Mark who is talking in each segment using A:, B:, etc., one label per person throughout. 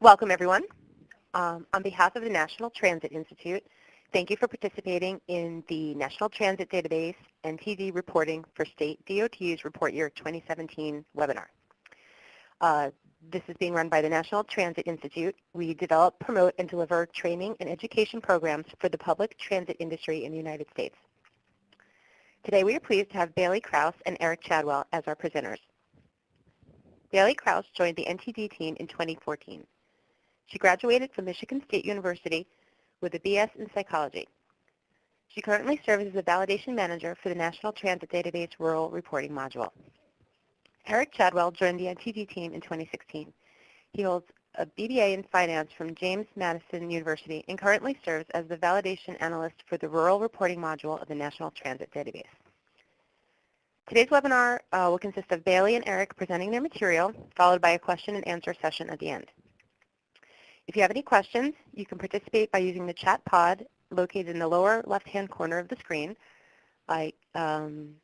A: Welcome, everyone. On behalf of the National Transit Institute, thank you for participating in the National Transit Database NTD Reporting for State DOT's Report Year 2017 webinar. This is being run by the National Transit Institute. We develop, promote, and deliver training and education programs for the public transit industry in the United States. Today we are pleased to have Bailey Krouse and Erik Chadwell as our presenters. Bailey Krouse joined the NTD team in 2014. She graduated from Michigan State University with a BS in psychology. She currently serves as a validation manager for the National Transit Database Rural Reporting Module. Erik Chadwell joined the NTD team in 2016. He holds a BBA in finance from James Madison University and currently serves as the validation analyst for the Rural Reporting Module of the National Transit Database. Today's webinar will consist of Bailey and Erik presenting their material, followed by a question and answer session at the end. If you have any questions, you can participate by using the chat pod located in the lower left-hand corner of the screen. I can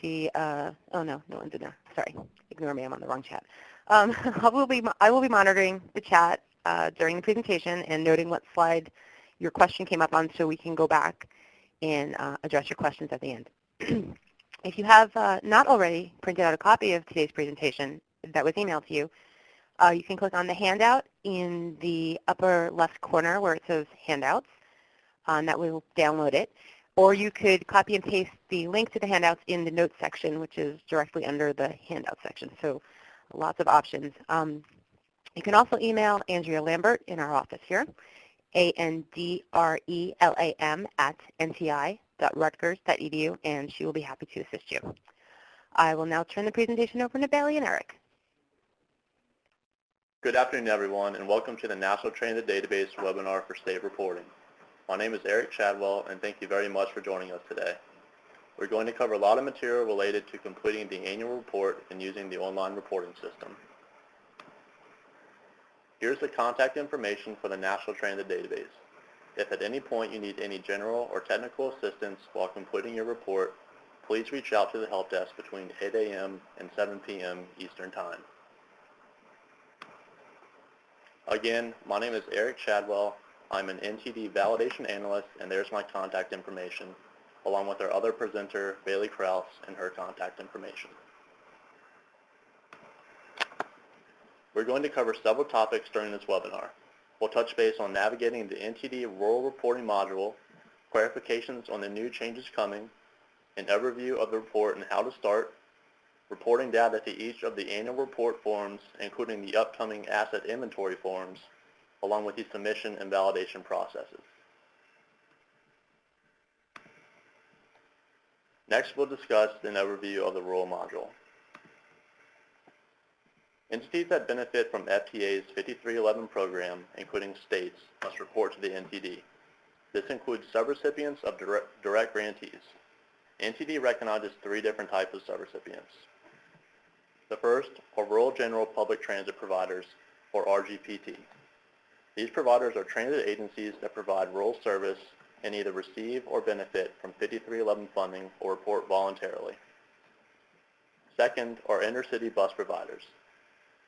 A: see, oh no, no one's in there. Sorry, ignore me, I'm on the wrong chat. I will be monitoring the chat during the presentation and noting what slide your question came up on so we can go back and address your questions at the end. If you have not already printed out a copy of today's presentation that was emailed to you, you can click on the handout in the upper left corner where it says handouts, and that will download it. Or you could copy and paste the link to the handouts in the notes section, which is directly under the handout section. So lots of options. You can also email Andrea Lambert in our office here, andrelam@nti.rutgers.edu, and she will be happy to assist you. I will now turn the presentation over to Bailey and Erik.
B: Good afternoon, everyone, and welcome to the National Transit Database webinar for state reporting. My name is Erik Chadwell, and thank you very much for joining us today. We're going to cover a lot of material related to completing the annual report and using the online reporting system. Here's the contact information for the National Transit Database. If at any point you need any general or technical assistance while completing your report, please reach out to the help desk between 8 a.m. and 7 p.m. Eastern Time. Again, my name is Erik Chadwell. I'm an NTD validation analyst, and there's my contact information, along with our other presenter, Bailey Krouse, and her contact information. We're going to cover several topics during this webinar. We'll touch base on navigating the NTD Rural Reporting Module, clarifications on the new changes coming, an overview of the report and how to start, reporting data to each of the annual report forms, including the upcoming asset inventory forms, along with the submission and validation processes. Next, we'll discuss an overview of the rural module. Entities that benefit from FTA's 5311 program, including states, must report to the NTD. This includes subrecipients of direct grantees. NTD recognizes three different types of subrecipients. The first are Rural General Public Transit Providers, or RGPT. These providers are transit agencies that provide rural service and either receive or benefit from 5311 funding or report voluntarily. Second are Intercity Bus Providers.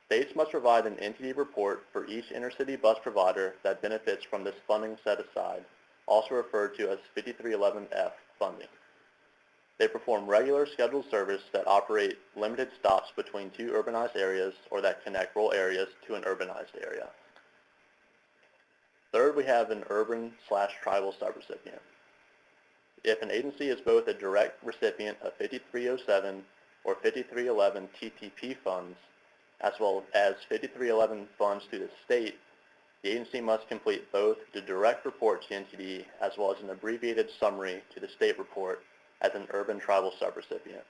B: States must provide an NTD report for each intercity bus provider that benefits from this funding set aside, also referred to as 5311F funding. They perform regular scheduled service that operate limited stops between two urbanized areas or that connect rural areas to an urbanized area. Third, we have an urban/tribal subrecipient. If an agency is both a direct recipient of 5307 or 5311 TTP funds, as well as 5311 funds to the state, the agency must complete both the direct report to NTD as well as an abbreviated summary to the state report as an urban/tribal subrecipient.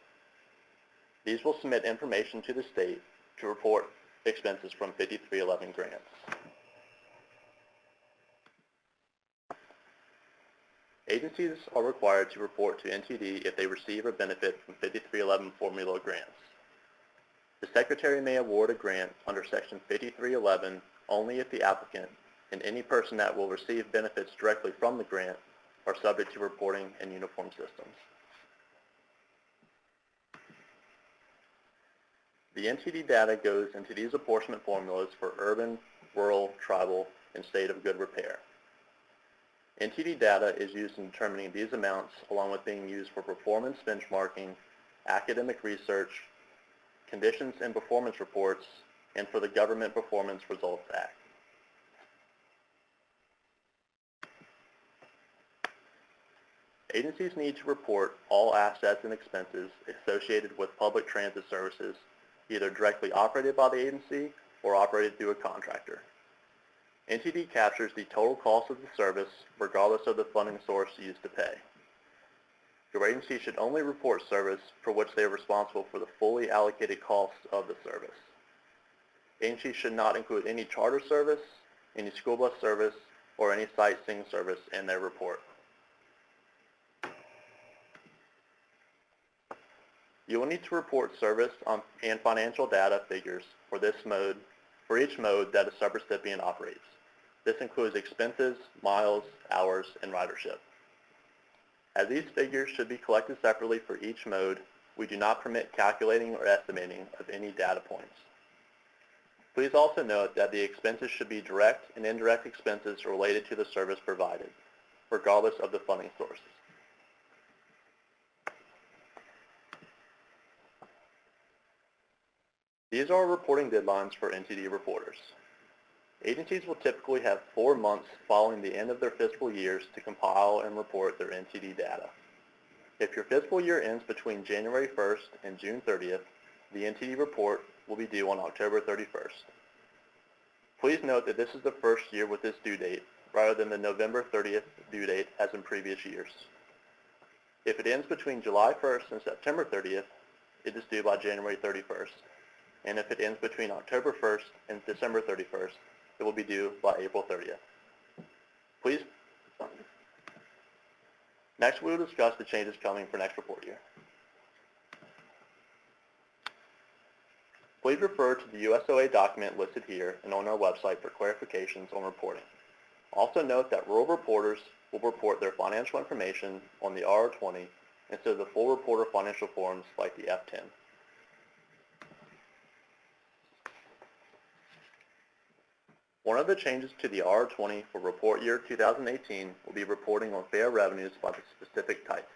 B: These will submit information to the state to report expenses from 5311 grants. Agencies are required to report to NTD if they receive or benefit from 5311 formula grants. The Secretary may award a grant under Section 5311 only if the applicant and any person that will receive benefits directly from the grant are subject to reporting in uniform systems. The NTD data goes into these apportionment formulas for urban, rural, tribal, and state of good repair. NTD data is used in determining these amounts along with being used for performance benchmarking, academic research, conditions and performance reports, and for the Government Performance Results Act. Agencies need to report all assets and expenses associated with public transit services, either directly operated by the agency or operated through a contractor. NTD captures the total cost of the service regardless of the funding source used to pay. Your agency should only report service for which they are responsible for the fully allocated costs of the service. Agencies should not include any charter service, any school bus service, or any sightseeing service in their report. You will need to report service and financial data figures for each mode that a subrecipient operates. This includes expenses, miles, hours, and ridership. As these figures should be collected separately for each mode, we do not permit calculating or estimating of any data points. Please also note that the expenses should be direct and indirect expenses related to the service provided, regardless of the funding sources. These are reporting deadlines for NTD reporters. Agencies will typically have 4 months following the end of their fiscal years to compile and report their NTD data. If your fiscal year ends between January 1st and June 30th, the NTD report will be due on October 31st. Please note that this is the first year with this due date rather than the November 30th due date as in previous years. If it ends between July 1st and September 30th, it is due by January 31st. And if it ends between October 1st and December 31st, it will be due by April 30th. Please. Next, we will discuss the changes coming for next report year. Please refer to the USOA document listed here and on our website for clarifications on reporting. Also note that rural reporters will report their financial information on the RR20 instead of the full reporter financial forms like the F10. One of the changes to the RR20 for report year 2018 will be reporting on fare revenues by the specific type.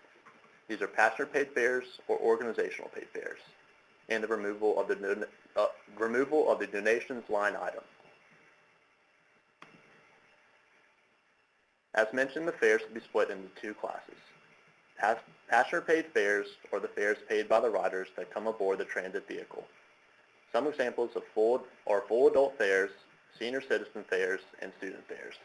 B: These are passenger-paid fares or organizational paid fares, and the removal of the donations line item. As mentioned, the fares will be split into 2 classes. Passenger-paid fares are the fares paid by the riders that come aboard the transit vehicle. Some examples of full adult fares, senior citizen fares, and student fares.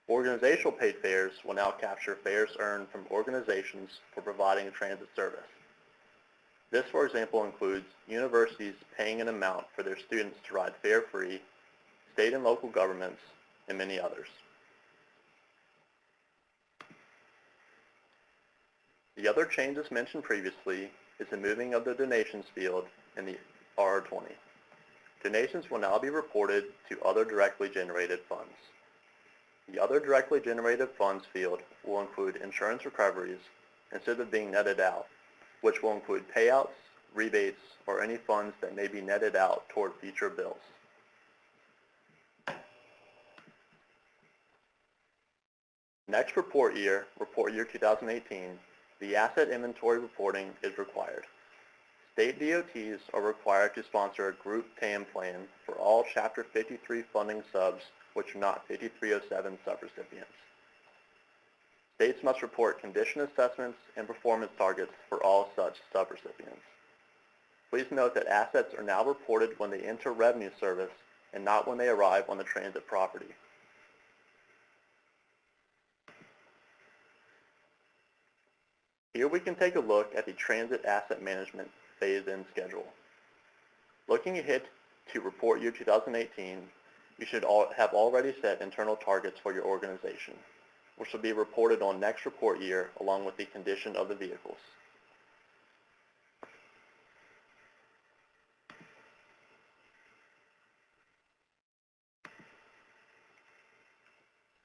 B: Organizational paid fares will now capture fares earned from organizations for providing transit service. This, for example, includes universities paying an amount for their students to ride fare-free, state and local governments, and many others. The other changes mentioned previously is the moving of the donations field in the RR20. Donations will now be reported to other directly generated funds. The other directly generated funds field will include insurance recoveries instead of being netted out, which will include payouts, rebates, or any funds that may be netted out toward future bills. Next report year 2018, the asset inventory reporting is required. State DOTs are required to sponsor a group TAM plan for all Chapter 53 funding subs which are not 5307 subrecipients. States must report condition assessments and performance targets for all such subrecipients. Please note that assets are now reported when they enter revenue service and not when they arrive on the transit property. Here we can take a look at the transit asset management phase-in schedule. Looking ahead to report year 2018, you should have already set internal targets for your organization, which will be reported on next report year along with the condition of the vehicles.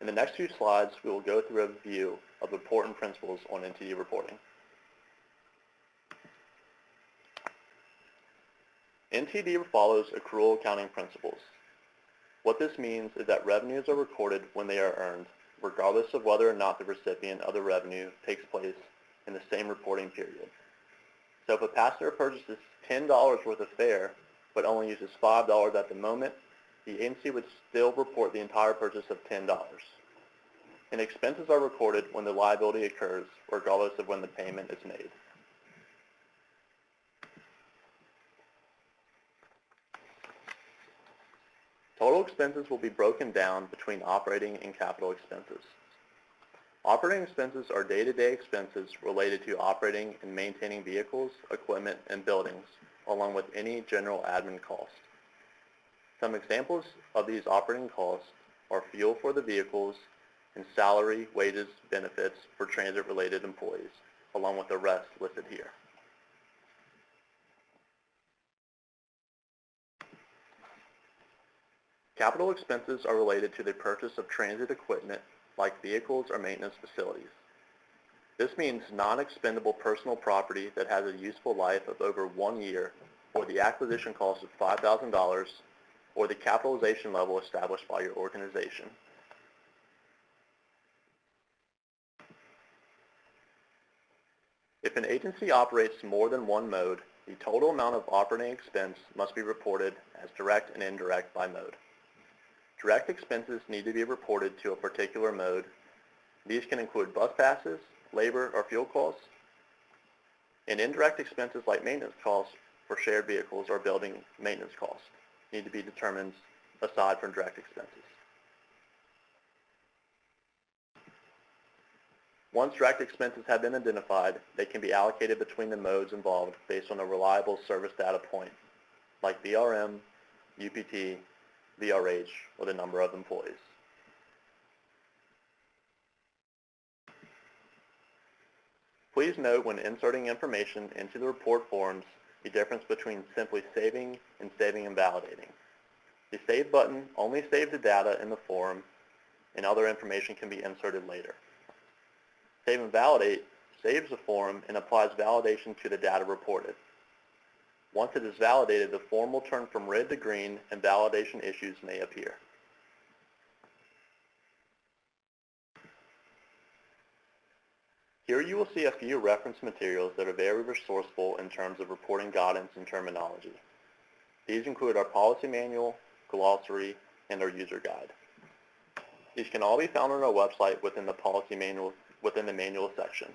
B: In the next few slides, we will go through a review of important principles on NTD reporting. NTD follows accrual accounting principles. What this means is that revenues are recorded when they are earned, regardless of whether or not the recipient of the revenue takes place in the same reporting period. So if a passenger purchases $10 worth of fare, but only uses $5 at the moment, the agency would still report the entire purchase of $10. And expenses are recorded when the liability occurs, regardless of when the payment is made. Total expenses will be broken down between operating and capital expenses. Operating expenses are day-to-day expenses related to operating and maintaining vehicles, equipment, and buildings, along with any general admin cost. Some examples of these operating costs are fuel for the vehicles and salary, wages, benefits for transit-related employees, along with the rest listed here. Capital expenses are related to the purchase of transit equipment like vehicles or maintenance facilities. This means non-expendable personal property that has a useful life of over 1 year, or the acquisition cost of $5,000, or the capitalization level established by your organization. If an agency operates more than one mode, the total amount of operating expense must be reported as direct and indirect by mode. Direct expenses need to be reported to a particular mode. These can include bus passes, labor or fuel costs, and indirect expenses like maintenance costs for shared vehicles or building maintenance costs need to be determined aside from direct expenses. Once direct expenses have been identified, they can be allocated between the modes involved based on a reliable service data point, like VRM, UPT, VRH, or the number of employees. Please note when inserting information into the report forms the difference between simply saving and saving and validating. The Save button only saves the data in the form, and other information can be inserted later. Save and Validate saves the form and applies validation to the data reported. Once it is validated, the form will turn from red to green and validation issues may appear. Here you will see a few reference materials that are very resourceful in terms of reporting guidance and terminology. These include our policy manual, glossary, and our user guide. These can all be found on our website within the policy manual, within the manual section.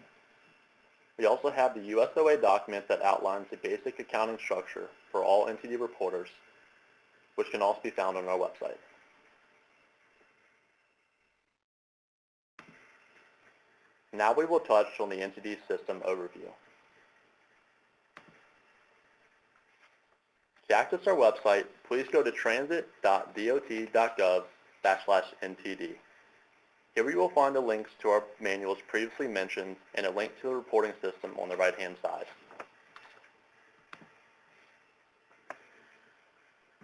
B: We also have the USOA document that outlines the basic accounting structure for all NTD reporters, which can also be found on our website. Now we will touch on the NTD system overview. To access our website, please go to transit.dot.gov/NTD. Here you will find the links to our manuals previously mentioned and a link to the reporting system on the right-hand side.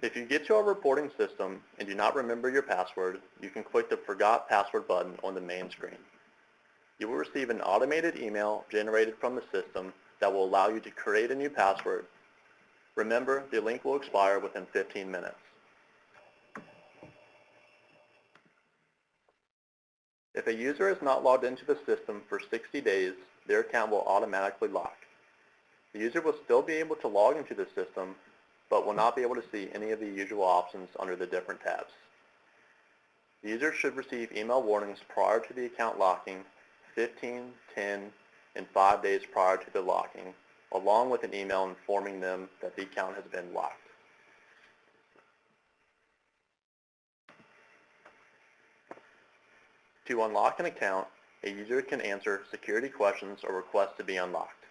B: If you get to our reporting system and do not remember your password, you can click the Forgot Password button on the main screen. You will receive an automated email generated from the system that will allow you to create a new password. Remember, the link will expire within 15 minutes. If a user is not logged into the system for 60 days, their account will automatically lock. The user will still be able to log into the system, but will not be able to see any of the usual options under the different tabs. The user should receive email warnings prior to the account locking, 15, 10, and 5 days prior to the locking, along with an email informing them that the account has been locked. To unlock an account, a user can answer security questions or request to be unlocked.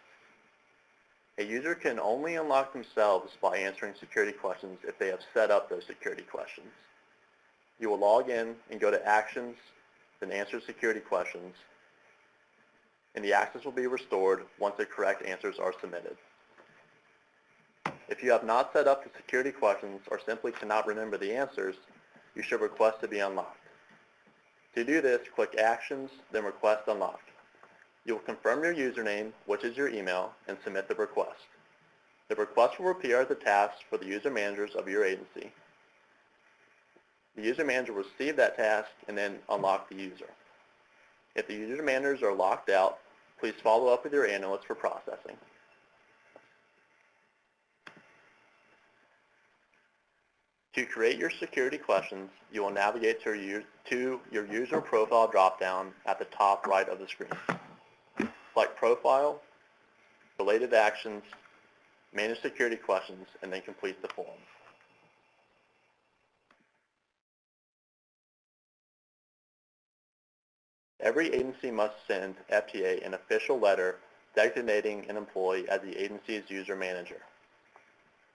B: A user can only unlock themselves by answering security questions if they have set up those security questions. You will log in and go to Actions, then Answer Security Questions, and the access will be restored once the correct answers are submitted. If you have not set up the security questions or simply cannot remember the answers, you should request to be unlocked. To do this, click Actions, then Request Unlock. You will confirm your username, which is your email, and submit the request. The request will appear as a task for the user managers of your agency. The user manager will receive that task and then unlock the user. If the user managers are locked out, please follow up with your analyst for processing. To create your security questions, you will navigate to your user profile dropdown at the top right of the screen. Select Profile, Related Actions, Manage Security Questions, and then complete the form. Every agency must send FTA an official letter designating an employee as the agency's user manager.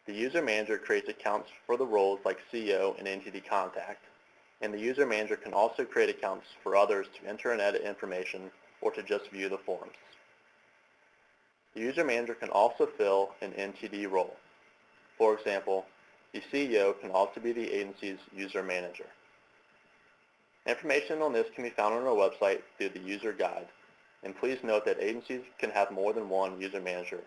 B: The user manager creates accounts for the roles like CEO and NTD Contact, and the user manager can also create accounts for others to enter and edit information or to just view the forms. The user manager can also fill an NTD role. For example, the CEO can also be the agency's user manager. Information on this can be found on our website through the user guide, and please note that agencies can have more than one user manager.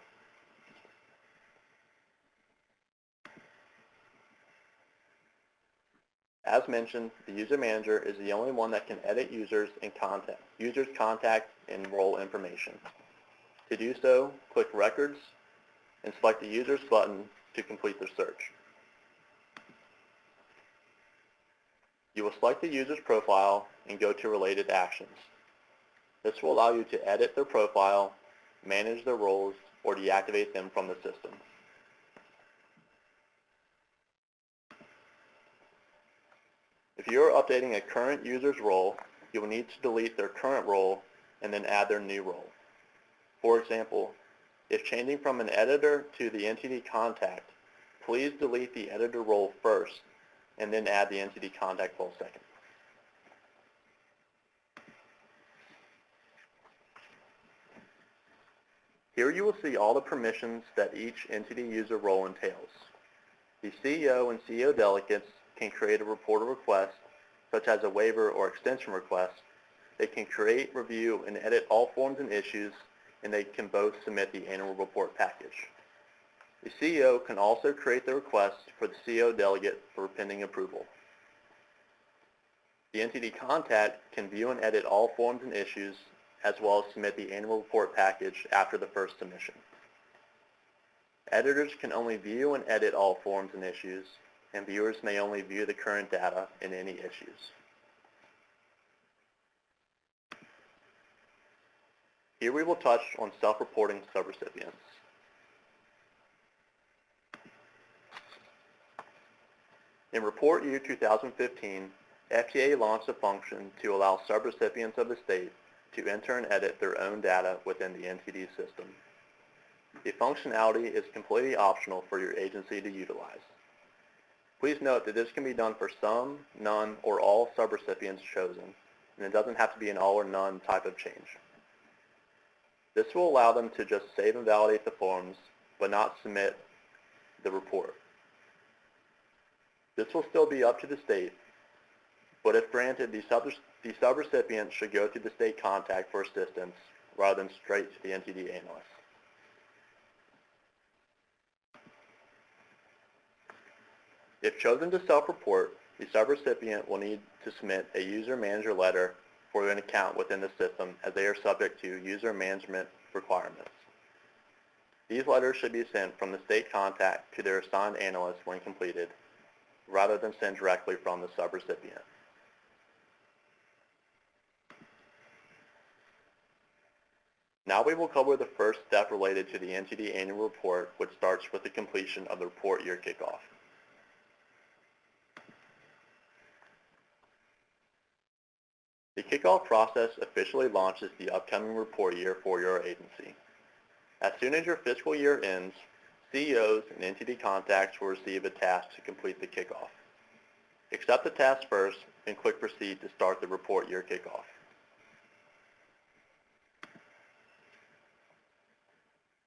B: As mentioned, the user manager is the only one that can edit users' contact and role information. To do so, click Records and select the Users button to complete the search. You will select the user's profile and go to Related Actions. This will allow you to edit their profile, manage their roles, or deactivate them from the system. If you are updating a current user's role, you will need to delete their current role and then add their new role. For example, if changing from an editor to the NTD Contact, please delete the editor role first and then add the NTD Contact role second. Here you will see all the permissions that each NTD user role entails. The CEO and CEO delegates can create a report or request, such as a waiver or extension request. They can create, review, and edit all forms and issues, and they can both submit the annual report package. The CEO can also create the request for the CEO delegate for pending approval. The NTD Contact can view and edit all forms and issues, as well as submit the annual report package after the first submission. Editors can only view and edit all forms and issues, and viewers may only view the current data in any issues. Here we will touch on self-reporting subrecipients. In Report Year 2015, FTA launched a function to allow subrecipients of the state to enter and edit their own data within the NTD system. The functionality is completely optional for your agency to utilize. Please note that this can be done for some, none, or all subrecipients chosen, and it doesn't have to be an all or none type of change. This will allow them to just save and validate the forms, but not submit the report. This will still be up to the state, but if granted, the subrecipient should go to the state contact for assistance rather than straight to the NTD analyst. If chosen to self-report, the subrecipient will need to submit a user manager letter for an account within the system, as they are subject to user management requirements. These letters should be sent from the state contact to their assigned analyst when completed, rather than sent directly from the subrecipient. Now we will cover the first step related to the NTD annual report, which starts with the completion of the report year kickoff. The kickoff process officially launches the upcoming report year for your agency. As soon as your fiscal year ends, CEOs and NTD contacts will receive a task to complete the kickoff. Accept the task first and click Proceed to start the report year kickoff.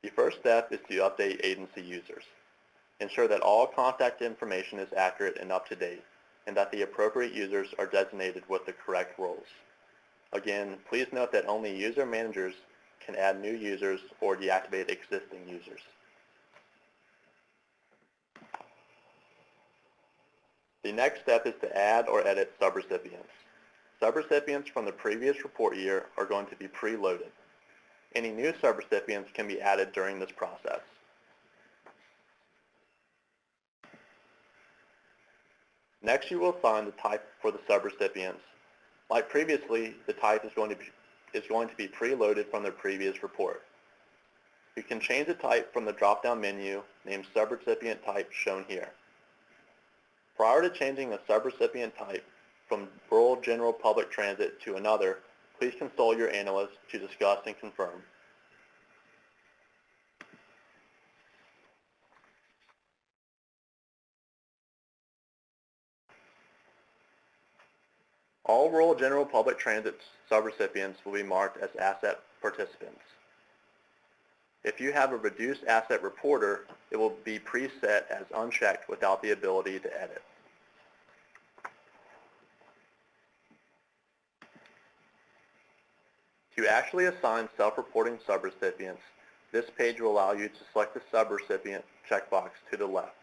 B: The first step is to update agency users. Ensure that all contact information is accurate and up to date, and that the appropriate users are designated with the correct roles. Again, please note that only user managers can add new users or deactivate existing users. The next step is to add or edit subrecipients. Subrecipients from the previous report year are going to be preloaded. Any new subrecipients can be added during this process. Next, you will assign the type for the subrecipients. Like previously, the type is going to be preloaded from the previous report. You can change the type from the drop-down menu named Subrecipient Type shown here. Prior to changing a subrecipient type from Rural General Public Transit to another, please consult your analyst to discuss and confirm. All Rural General Public Transit subrecipients will be marked as asset participants. If you have a reduced asset reporter, it will be preset as unchecked without the ability to edit. To actually assign self-reporting subrecipients, this page will allow you to select the subrecipient checkbox to the left.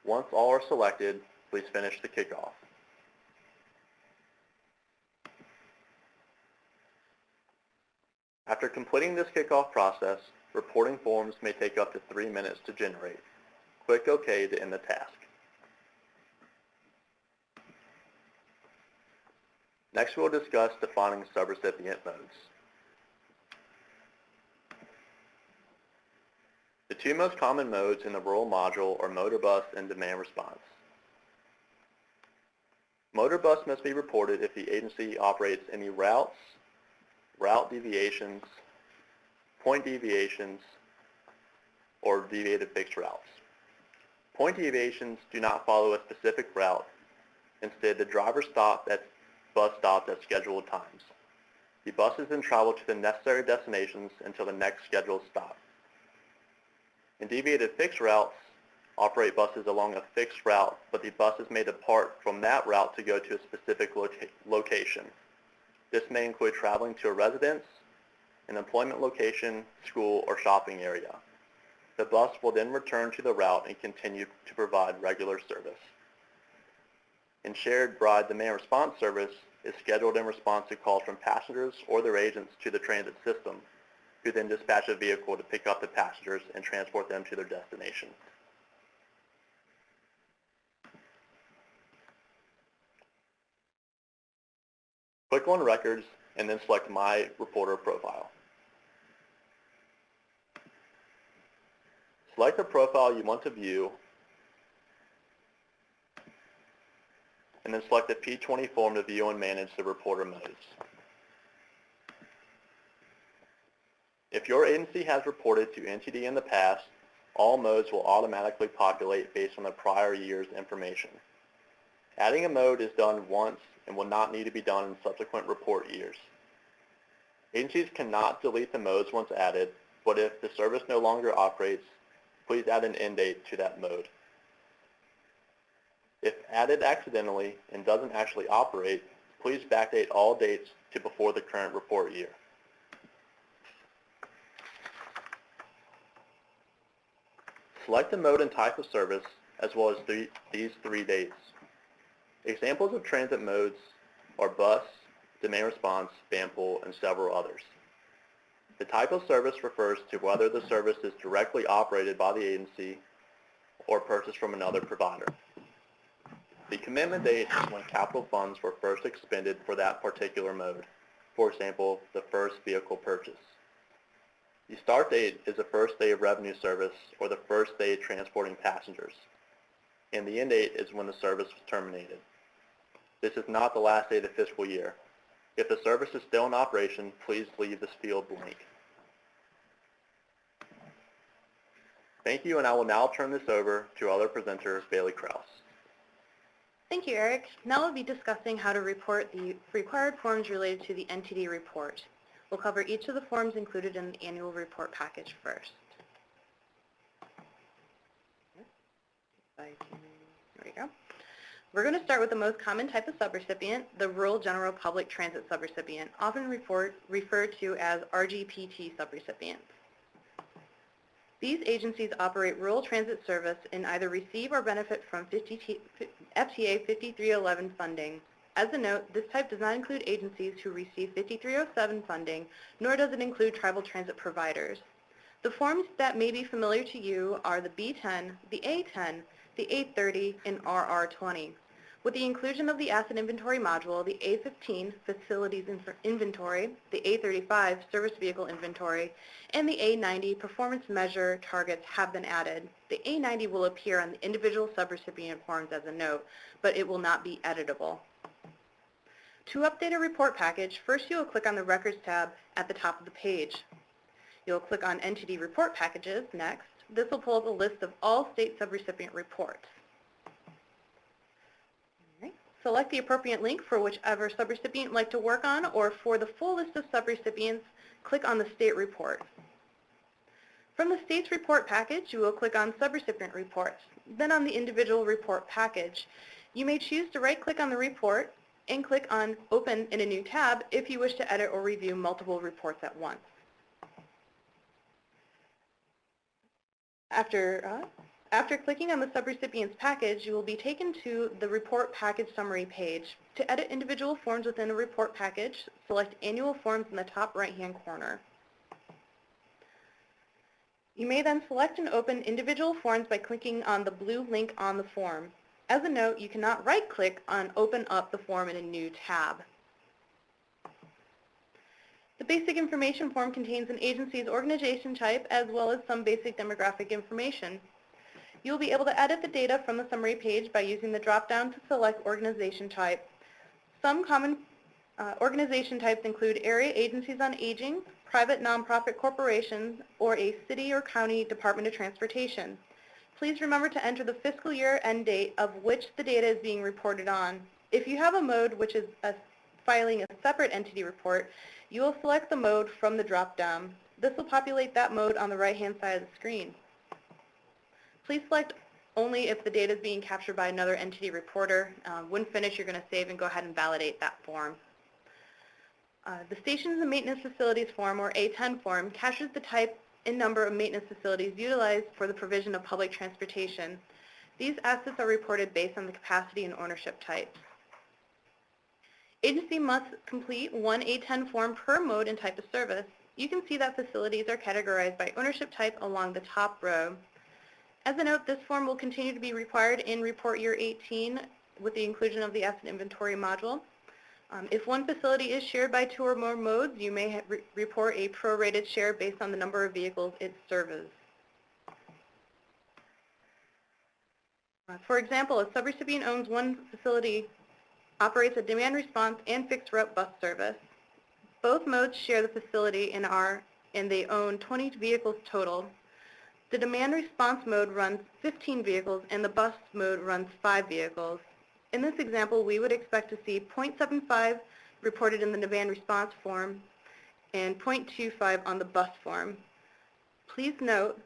B: Once all are selected, please finish the kickoff. After completing this kickoff process, reporting forms may take up to 3 minutes to generate. Click OK to end the task. Next, we'll discuss defining subrecipient modes. The two most common modes in the rural module are motor bus and demand response. Motor bus must be reported if the agency operates any routes, route deviations, point deviations, or deviated fixed routes. Point deviations do not follow a specific route. Instead, the driver stops at bus stops at scheduled times. The buses then travel to the necessary destinations until the next scheduled stop. In deviated fixed routes, operate buses along a fixed route, but the buses may depart from that route to go to a specific location. This may include traveling to a residence, an employment location, school, or shopping area. The bus will then return to the route and continue to provide regular service. In shared ride demand response service is scheduled in response to calls from passengers or their agents to the transit system, who then dispatch a vehicle to pick up the passengers and transport them to their destination. Click on Records and then select My Reporter Profile. Select the profile you want to view and then select the P20 form to view and manage the reporter modes. If your agency has reported to NTD in the past, all modes will automatically populate based on the prior year's information. Adding a mode is done once and will not need to be done in subsequent report years. Agencies cannot delete the modes once added, but if the service no longer operates, please add an end date to that mode. If added accidentally and doesn't actually operate, please backdate all dates to before the current report year. Select the mode and type of service, as well as these 3 dates. Examples of transit modes are bus, demand response, van pool, and several others. The type of service refers to whether the service is directly operated by the agency or purchased from another provider. The commitment date is when capital funds were first expended for that particular mode, for example, the first vehicle purchase. The start date is the first day of revenue service or the first day transporting passengers, and the end date is when the service was terminated. This is not the last day of the fiscal year. If the service is still in operation, please leave this field blank. Thank you, and I will now turn this over to our other presenter, Bailey Krouse.
C: Thank you, Erik. Now we'll be discussing how to report the required forms related to the NTD report. We'll cover each of the forms included in the annual report package first. There we go. We're going to start with the most common type of subrecipient, the Rural General Public Transit Subrecipient, often referred to as RGPT subrecipients. These agencies operate rural transit service and either receive or benefit from FTA 5311 funding. As a note, this type does not include agencies who receive 5307 funding, nor does it include tribal transit providers. The forms that may be familiar to you are the B10, the A10, the A30, and RR20. With the inclusion of the Asset Inventory module, the A15, Facilities Inventory, the A35, Service Vehicle Inventory, and the A90, Performance Measure Targets have been added. The A90 will appear on the individual subrecipient forms as a note, but it will not be editable. To update a report package, first you will click on the Records tab at the top of the page. You'll click on NTD Report Packages next. This will pull up a list of all state subrecipient reports. Select the appropriate link for whichever subrecipient you'd like to work on, or for the full list of subrecipients, click on the state report. From the state's report package, you will click on Subrecipient Reports, then on the individual report package. You may choose to right-click on the report and click on Open in a new tab if you wish to edit or review multiple reports at once. After clicking on the subrecipient's package, you will be taken to the report package summary page. To edit individual forms within a report package, select Annual Forms in the top right-hand corner. You may then select and open individual forms by clicking on the blue link on the form. As a note, you cannot right-click on Open Up the form in a new tab. The basic information form contains an agency's organization type as well as some basic demographic information. You'll be able to edit the data from the summary page by using the drop-down to select organization type. Some common organization types include area agencies on aging, private nonprofit corporations, or a city or county Department of Transportation. Please remember to enter the fiscal year end date of which the data is being reported on. If you have a mode which is filing a separate entity report, you will select the mode from the drop-down. This will populate that mode on the right-hand side of the screen. Please select only if the data is being captured by another entity reporter. When finished, you're going to save and go ahead and validate that form. The Stations and Maintenance Facilities form, or A10 form, captures the type and number of maintenance facilities utilized for the provision of public transportation. These assets are reported based on the capacity and ownership types. Agency must complete one A10 form per mode and type of service. You can see that facilities are categorized by ownership type along the top row. As a note, this form will continue to be required in Report Year 18 with the inclusion of the Asset Inventory module. If one facility is shared by two or more modes, you may report a prorated share based on the number of vehicles it serves. For example, a subrecipient owns one facility, operates a demand response and fixed route bus service. Both modes share the facility and they own 20 vehicles total. The demand response mode runs 15 vehicles and the bus mode runs 5 vehicles. In this example, we would expect to see 0.75 reported in the demand response form and 0.25 on the bus form. Please note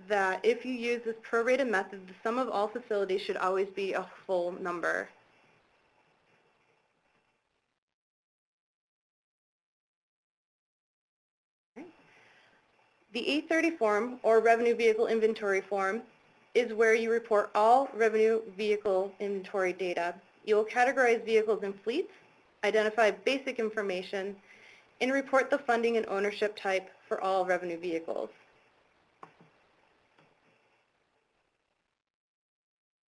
C: that if you use this prorated method, the sum of all facilities should always be a full number. The A30 form, or Revenue Vehicle Inventory form, is where you report all revenue vehicle inventory data. You will categorize vehicles in fleets, identify basic information, and report the funding and ownership type for all revenue vehicles.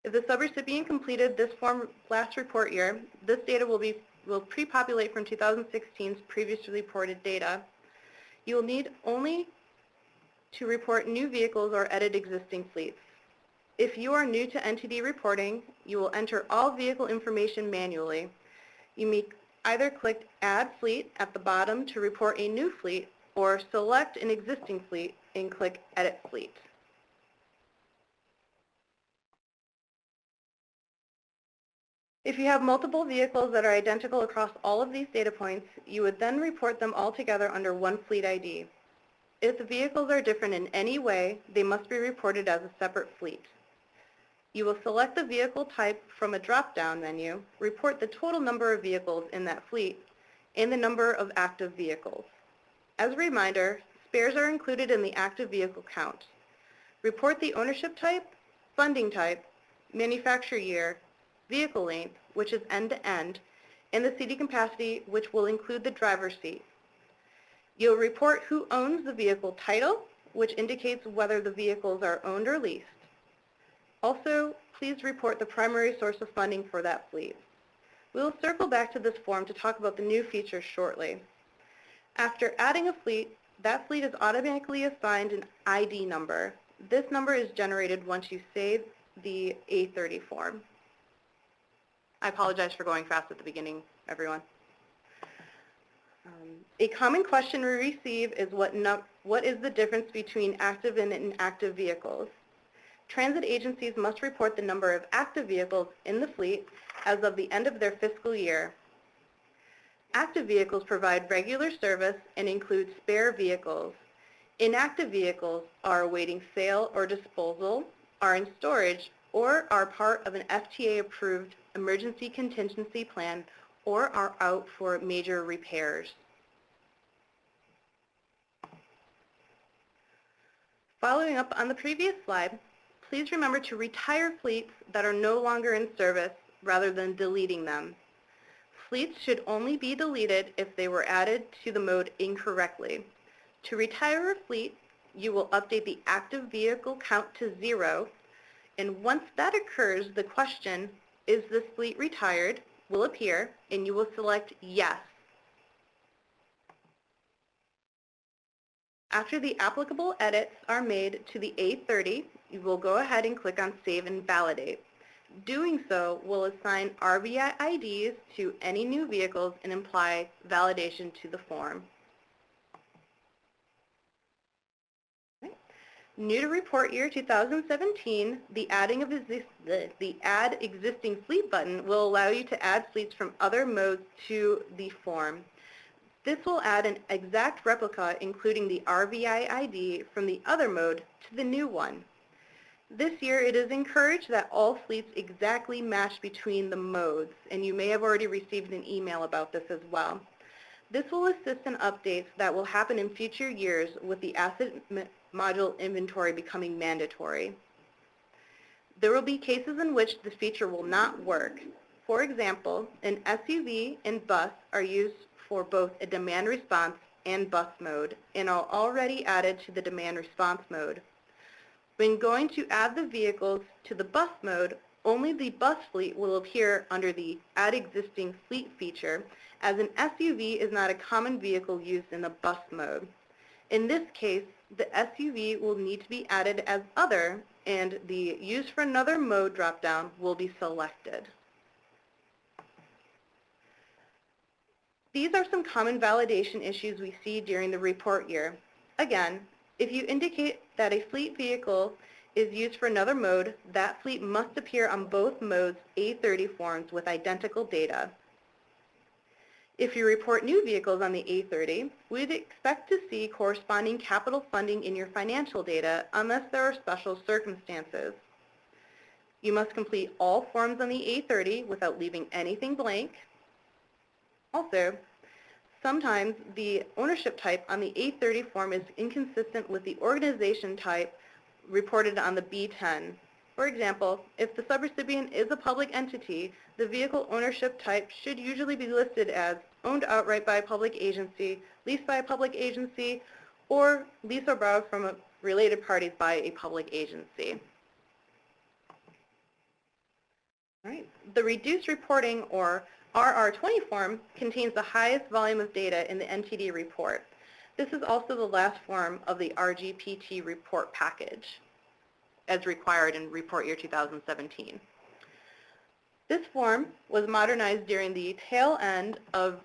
C: If the subrecipient completed this form last report year, this data will pre-populate from 2016's previously reported data. You will need only to report new vehicles or edit existing fleets. If you are new to NTD reporting, you will enter all vehicle information manually. You may either click Add Fleet at the bottom to report a new fleet, or select an existing fleet and click Edit Fleet. If you have multiple vehicles that are identical across all of these data points, you would then report them all together under one fleet ID. If the vehicles are different in any way, they must be reported as a separate fleet. You will select the vehicle type from a drop-down menu, report the total number of vehicles in that fleet, and the number of active vehicles. As a reminder, spares are included in the active vehicle count. Report the ownership type, funding type, manufacture year, vehicle length, which is end-to-end, and the seating capacity, which will include the driver's seat. You'll report who owns the vehicle title, which indicates whether the vehicles are owned or leased. Also, please report the primary source of funding for that fleet. We'll circle back to this form to talk about the new features shortly. After adding a fleet, that fleet is automatically assigned an ID number. This number is generated once you save the A30 form. I apologize for going fast at the beginning, everyone. A common question we receive is what is the difference between active and inactive vehicles? Transit agencies must report the number of active vehicles in the fleet as of the end of their fiscal year. Active vehicles provide regular service and include spare vehicles. Inactive vehicles are awaiting sale or disposal, are in storage, or are part of an FTA-approved emergency contingency plan, or are out for major repairs. Following up on the previous slide, please remember to retire fleets that are no longer in service rather than deleting them. Fleets should only be deleted if they were added to the mode incorrectly. To retire a fleet, you will update the active vehicle count to 0, and once that occurs, the question, "Is this fleet retired?" will appear, and you will select yes. After the applicable edits are made to the A30, you will go ahead and click on Save and Validate. Doing so will assign RVI IDs to any new vehicles and apply validation to the form. New to report year 2017, the Add Existing Fleet button will allow you to add fleets from other modes to the form. This will add an exact replica, including the RVI ID from the other mode, to the new one. This year, it is encouraged that all fleets exactly match between the modes, and you may have already received an email about this as well. This will assist in updates that will happen in future years with the asset module inventory becoming mandatory. There will be cases in which this feature will not work. For example, an SUV and bus are used for both a demand response and bus mode and are already added to the demand response mode. When going to add the vehicles to the bus mode, only the bus fleet will appear under the Add Existing Fleet feature, as an SUV is not a common vehicle used in the bus mode. In this case, the SUV will need to be added as Other, and the Use for Another Mode dropdown will be selected. These are some common validation issues we see during the report year. Again, if you indicate that a fleet vehicle is used for another mode, that fleet must appear on both modes' A30 forms with identical data. If you report new vehicles on the A30, we'd expect to see corresponding capital funding in your financial data unless there are special circumstances. You must complete all forms on the A30 without leaving anything blank. Also, sometimes the ownership type on the A30 form is inconsistent with the organization type reported on the B10. For example, if the subrecipient is a public entity, the vehicle ownership type should usually be listed as owned outright by a public agency, leased by a public agency, or leased or borrowed from related parties by a public agency. All right. The reduced reporting, or RR20 form, contains the highest volume of data in the NTD report. This is also the last form of the RGPT report package, as required in report year 2017. This form was modernized during the tail end of,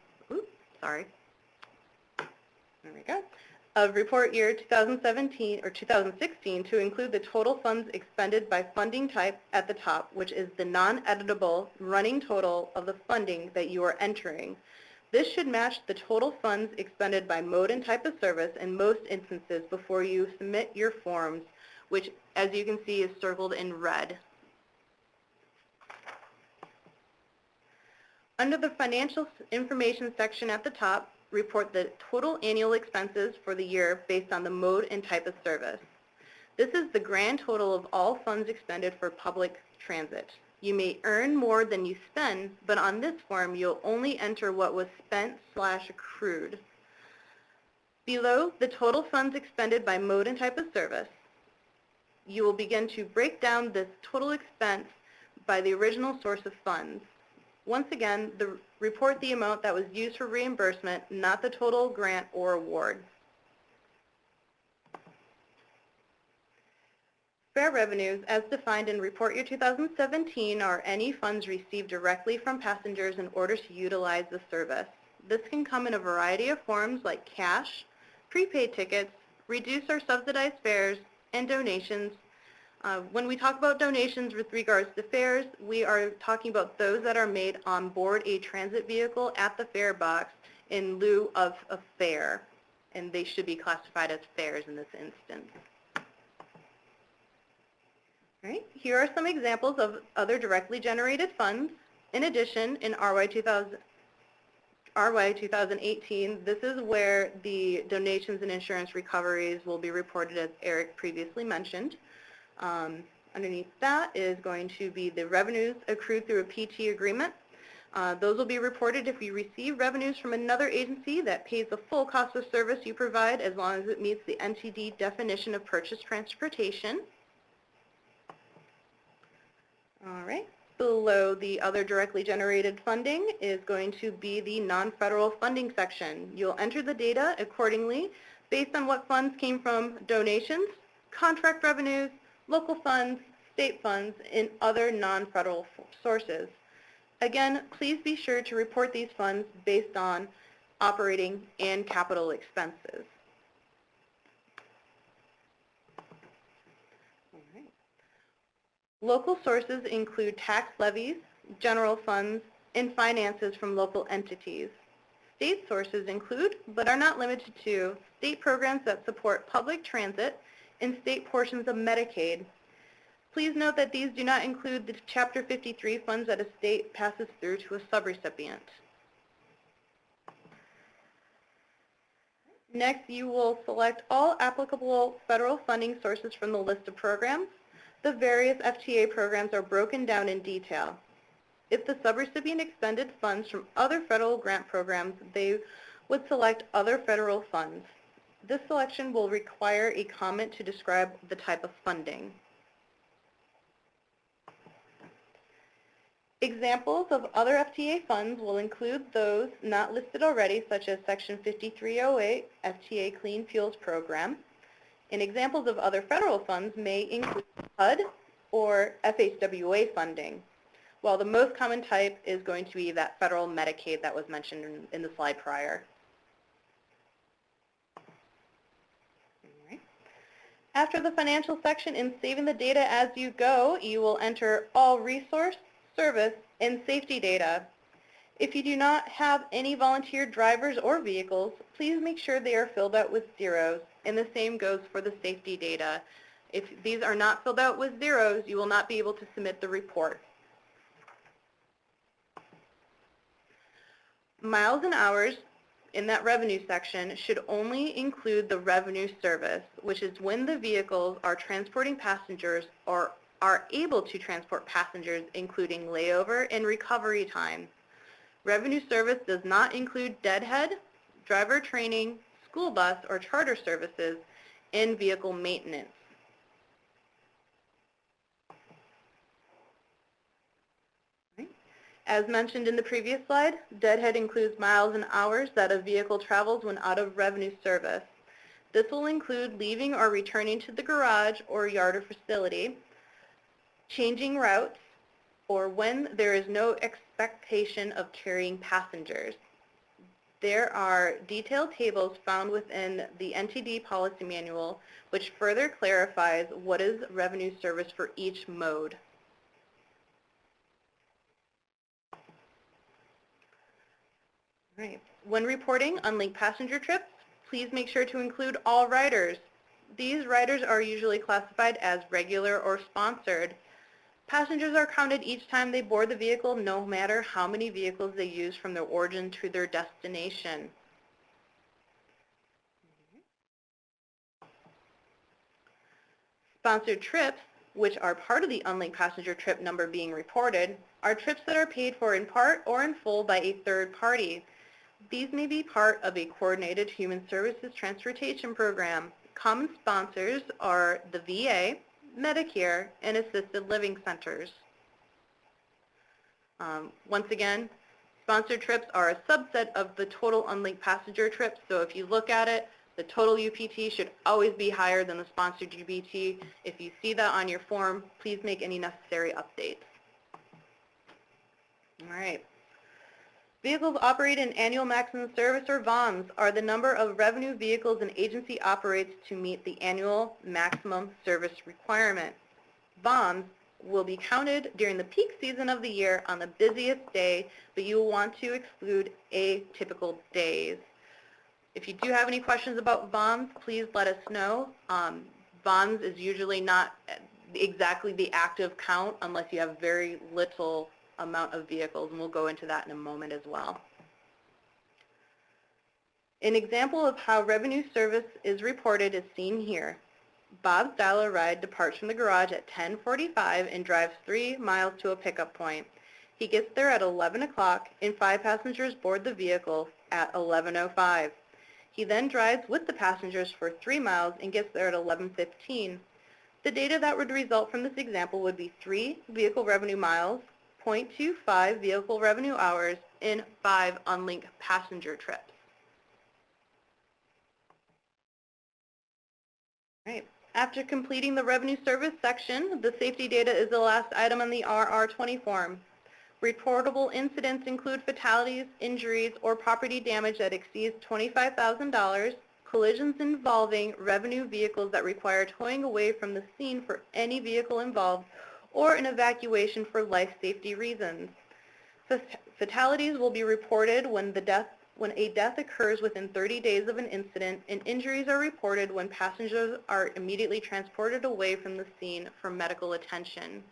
C: of report year 2017 or 2016 to include the total funds expended by funding type at the top, which is the non-editable running total of the funding that you are entering. This should match the total funds expended by mode and type of service in most instances before you submit your forms, which, as you can see, is circled in red. Under the financial information section at the top, report the total annual expenses for the year based on the mode and type of service. This is the grand total of all funds expended for public transit. You may earn more than you spend, but on this form, you'll only enter what was spent/accrued. Below the total funds expended by mode and type of service, you will begin to break down this total expense by the original source of funds. Once again, report the amount that was used for reimbursement, not the total grant or award. Fare revenues, as defined in Report Year 2017, are any funds received directly from passengers in order to utilize the service. This can come in a variety of forms like cash, prepaid tickets, reduced or subsidized fares, and donations. When we talk about donations with regards to fares, we are talking about those that are made on board a transit vehicle at the fare box in lieu of a fare, and they should be classified as fares in this instance. All right, here are some examples of other directly generated funds. In addition, in RY 2018, this is where the donations and insurance recoveries will be reported, as Erik previously mentioned. Underneath that is going to be the revenues accrued through a PT agreement. Those will be reported if you receive revenues from another agency that pays the full cost of service you provide, as long as it meets the NTD definition of purchase transportation. All right. Below the other directly generated funding is going to be the non-federal funding section. You'll enter the data accordingly based on what funds came from donations, contract revenues, local funds, state funds, and other non-federal sources. Again, please be sure to report these funds based on operating and capital expenses. Local sources include tax levies, general funds, and finances from local entities. State sources include, but are not limited to, state programs that support public transit and state portions of Medicaid. Please note that these do not include the Chapter 53 funds that a state passes through to a subrecipient. Next, you will select all applicable federal funding sources from the list of programs. The various FTA programs are broken down in detail. If the subrecipient expended funds from other federal grant programs, they would select other federal funds. This selection will require a comment to describe the type of funding. Examples of other FTA funds will include those not listed already, such as Section 5308 FTA Clean Fuels Program. And examples of other federal funds may include HUD or FHWA funding, while the most common type is going to be that federal Medicaid that was mentioned in the slide prior. After the financial section in saving the data as you go, you will enter all resource, service, and safety data. If you do not have any volunteer drivers or vehicles, please make sure they are filled out with zeros, and the same goes for the safety data. If these are not filled out with zeros, you will not be able to submit the report. Miles and hours in that revenue section should only include the revenue service, which is when the vehicles are transporting passengers or are able to transport passengers, including layover and recovery time. Revenue service does not include deadhead, driver training, school bus or charter services, and vehicle maintenance. As mentioned in the previous slide, deadhead includes miles and hours that a vehicle travels when out of revenue service. This will include leaving or returning to the garage or yard or facility, changing routes, or when there is no expectation of carrying passengers. There are detailed tables found within the NTD policy manual which further clarifies what is revenue service for each mode. Right. When reporting unlinked passenger trips, please make sure to include all riders. These riders are usually classified as regular or sponsored. Passengers are counted each time they board the vehicle, no matter how many vehicles they use from their origin to their destination. Sponsored trips, which are part of the unlinked passenger trip number being reported, are trips that are paid for in part or in full by a third party. These may be part of a coordinated human services transportation program. Common sponsors are the VA, Medicare, and assisted living centers. Once again, sponsored trips are a subset of the total unlinked passenger trips, so if you look at it, the total UPT should always be higher than the sponsored UPT. If you see that on your form, please make any necessary updates. All right. Vehicles operated in annual maximum service, or VOMS, are the number of revenue vehicles an agency operates to meet the annual maximum service requirement. VOMS will be counted during the peak season of the year on the busiest day, but you will want to exclude atypical days. If you do have any questions about VOMS, please let us know. VOMS is usually not exactly the active count unless you have very little amount of vehicles, and we'll go into that in a moment as well. An example of how revenue service is reported is seen here. Bob's Dollar Ride departs from the garage at 10:45 and drives 3 miles to a pickup point. He gets there at 11 o'clock and 5 passengers board the vehicle at 11:05. He then drives with the passengers for 3 miles and gets there at 11:15. The data that would result from this example would be 3 vehicle revenue miles, 0.25 vehicle revenue hours, and 5 unlinked passenger trips. All right. After completing the revenue service section, the safety data is the last item on the RR20 form. Reportable incidents include fatalities, injuries, or property damage that exceeds $25,000, collisions involving revenue vehicles that require towing away from the scene for any vehicle involved, or an evacuation for life safety reasons. Fatalities will be reported when a death occurs within 30 days of an incident, and injuries are reported when passengers are immediately transported away from the scene for medical attention.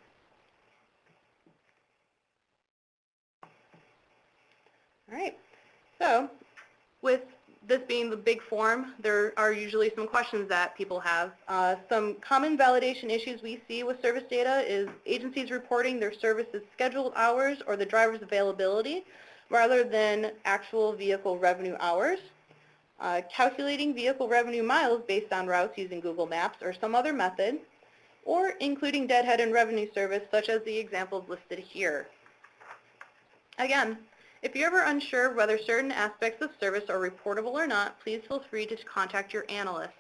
C: All right, so with this being the big form, there are usually some questions that people have. Some common validation issues we see with service data is agencies reporting their service's scheduled hours or the driver's availability rather than actual vehicle revenue hours. Calculating vehicle revenue miles based on routes using Google Maps or some other method, or including deadhead in revenue service, such as the examples listed here. Again, if you're ever unsure whether certain aspects of service are reportable or not, please feel free to contact your analyst.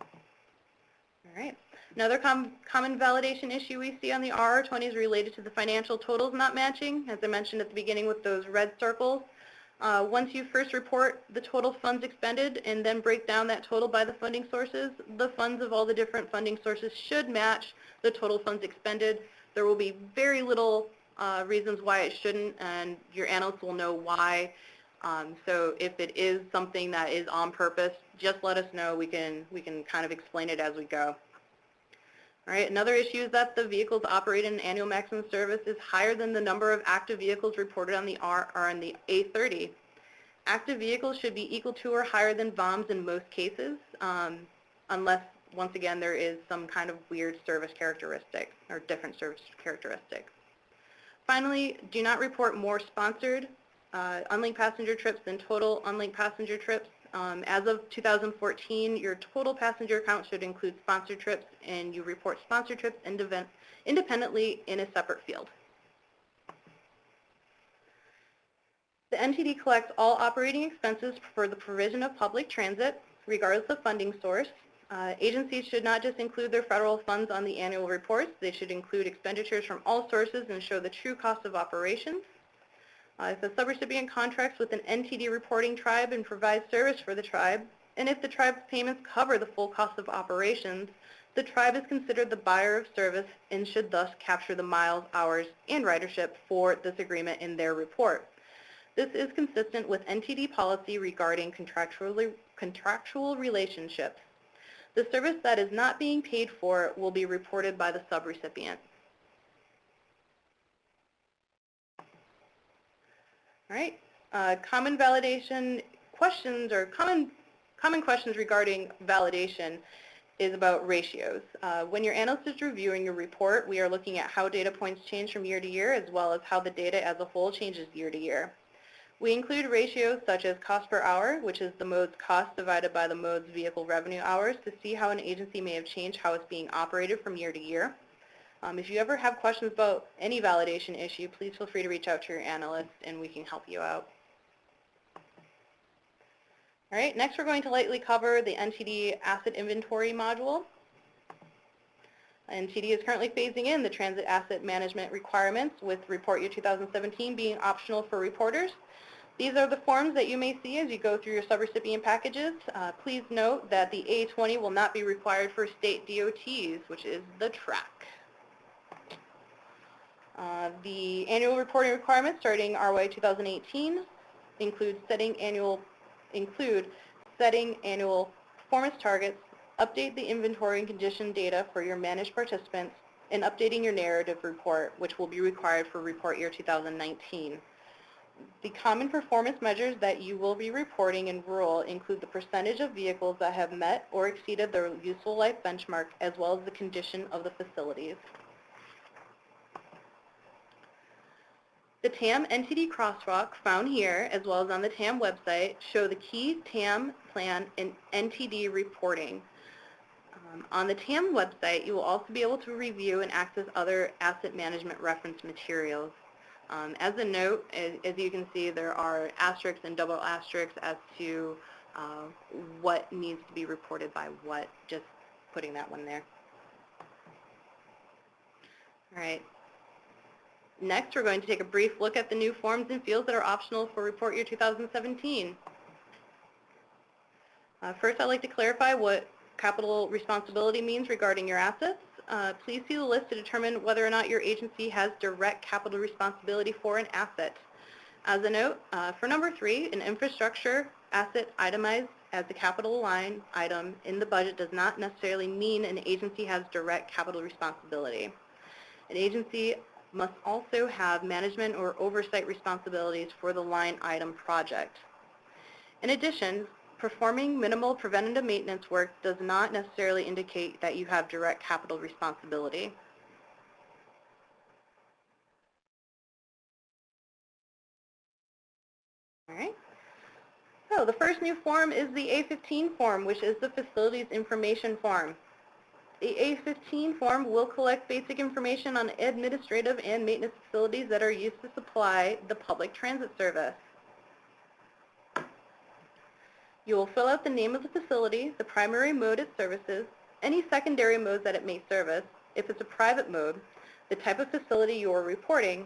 C: All right. Another common validation issue we see on the RR20 is related to the financial totals not matching, as I mentioned at the beginning with those red circles. Once you first report the total funds expended and then break down that total by the funding sources, the funds of all the different funding sources should match the total funds expended. There will be very little reasons why it shouldn't, and your analyst will know why. So if it is something that is on purpose, just let us know. We can kind of explain it as we go. All right, another issue is that the vehicles operated in annual maximum service is higher than the number of active vehicles reported on the RR and the A30. Active vehicles should be equal to or higher than VOMS in most cases, unless, once again, there is some kind of weird service characteristic or different service characteristics. Finally, do not report more sponsored unlinked passenger trips than total unlinked passenger trips. As of 2014, your total passenger count should include sponsored trips, and you report sponsored trips independently in a separate field. The NTD collects all operating expenses for the provision of public transit, regardless of funding source. Agencies should not just include their federal funds on the annual reports. They should include expenditures from all sources and show the true cost of operations. If a subrecipient contracts with an NTD reporting tribe and provides service for the tribe, and if the tribe's payments cover the full cost of operations, the tribe is considered the buyer of service and should thus capture the miles, hours, and ridership for this agreement in their report. This is consistent with NTD policy regarding contractual relationships. The service that is not being paid for will be reported by the subrecipient. All right, common validation questions or common common questions regarding validation is about ratios. When your analyst is reviewing your report, we are looking at how data points change from year to year, as well as how the data as a whole changes year to year. We include ratios such as cost per hour, which is the mode's cost divided by the mode's vehicle revenue hours, to see how an agency may have changed how it's being operated from year to year. If you ever have questions about any validation issue, please feel free to reach out to your analyst and we can help you out. All right, next we're going to lightly cover the NTD Asset Inventory module. NTD is currently phasing in the transit asset management requirements, with report year 2017 being optional for reporters. These are the forms that you may see as you go through your subrecipient packages. Please note that the A20 will not be required for state DOTs, which is the track. The annual reporting requirements starting RY 2018 include setting annual performance targets, update the inventory and condition data for your managed participants, and updating your narrative report, which will be required for report year 2019. The common performance measures that you will be reporting in rural include the percentage of vehicles that have met or exceeded their useful life benchmark, as well as the condition of the facilities. The TAM NTD crosswalk found here, as well as on the TAM website, show the key TAM plan and NTD reporting. On the TAM website, you will also be able to review and access other asset management reference materials. As a note, as you can see, there are asterisks and double asterisks as to what needs to be reported by what, just putting that one there. All right. Next, we're going to take a brief look at the new forms and fields that are optional for report year 2017. First, I'd like to clarify what capital responsibility means regarding your assets. Please see the list to determine whether or not your agency has direct capital responsibility for an asset. As a note, for number 3, an infrastructure asset itemized as a capital line item in the budget does not necessarily mean an agency has direct capital responsibility. An agency must also have management or oversight responsibilities for the line item project. In addition, performing minimal preventative maintenance work does not necessarily indicate that you have direct capital responsibility. All right. So the first new form is the A15 form, which is the facilities information form. The A15 form will collect basic information on administrative and maintenance facilities that are used to supply the public transit service. You will fill out the name of the facility, the primary mode it services, any secondary modes that it may service, if it's a private mode, the type of facility you are reporting,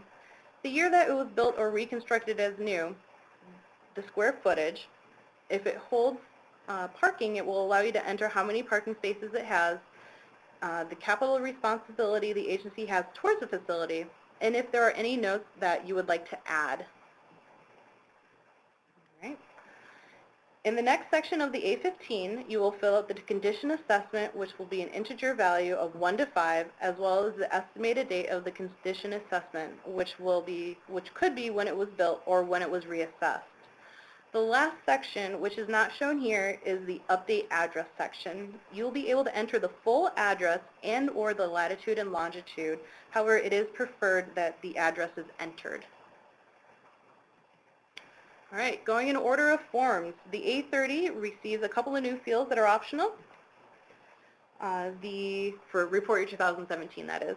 C: the year that it was built or reconstructed as new, the square footage. If it holds parking, it will allow you to enter how many parking spaces it has, the capital responsibility the agency has towards the facility, and if there are any notes that you would like to add. All right. In the next section of the A15, you will fill out the condition assessment, which will be an integer value of 1 to 5, as well as the estimated date of the condition assessment, which could be when it was built or when it was reassessed. The last section, which is not shown here, is the update address section. You'll be able to enter the full address and or the latitude and longitude. However, it is preferred that the address is entered. All right, going in order of forms, the A30 receives a couple of new fields that are optional. For report year 2017, that is.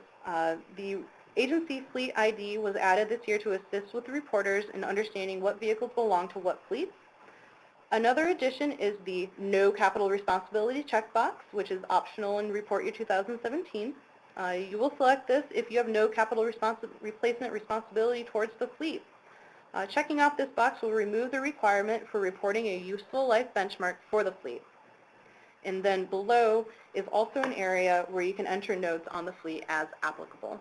C: The agency fleet ID was added this year to assist with the reporters in understanding what vehicles belong to what fleets. Another addition is the no capital responsibility checkbox, which is optional in report year 2017. You will select this if you have no capital replacement responsibility towards the fleet. Checking off this box will remove the requirement for reporting a useful life benchmark for the fleet. And then below is also an area where you can enter notes on the fleet as applicable.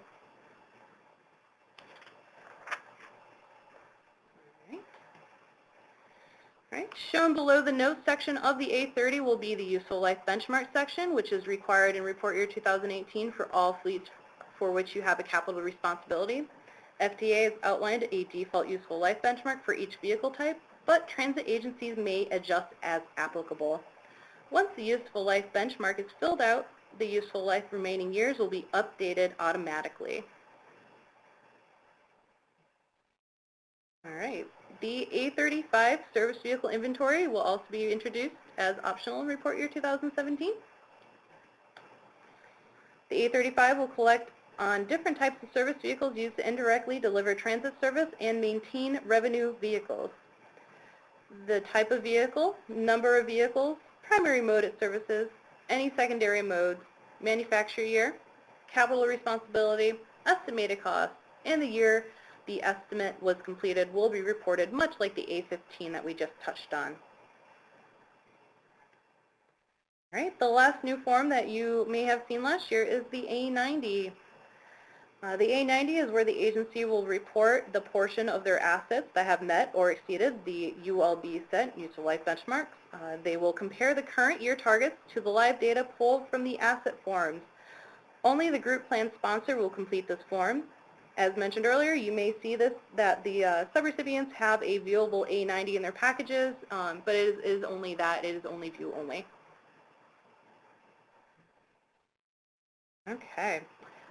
C: All right. Shown below the notes section of the A30 will be the useful life benchmark section, which is required in report year 2018 for all fleets for which you have a capital responsibility. FTA has outlined a default useful life benchmark for each vehicle type. but transit agencies may adjust as applicable. Once the useful life benchmark is filled out, the useful life remaining years will be updated automatically. All right, the A35 service vehicle inventory will also be introduced as optional in report year 2017. The A35 will collect on different types of service vehicles used to indirectly deliver transit service and maintain revenue vehicles. The type of vehicle, number of vehicles, primary mode it services, any secondary modes, manufacturer year, capital responsibility, estimated cost, and the year the estimate was completed will be reported much like the A15 that we just touched on. All right, the last new form that you may have seen last year is the A90. The A90 is where the agency will report the portion of their assets that have met or exceeded the ULB set, useful life benchmarks. They will compare the current year targets to the live data pulled from the asset forms. Only the group plan sponsor will complete this form. As mentioned earlier, you may see this, that the subrecipients have a viewable A90 in their packages, but it is only that, it is only view only. Okay.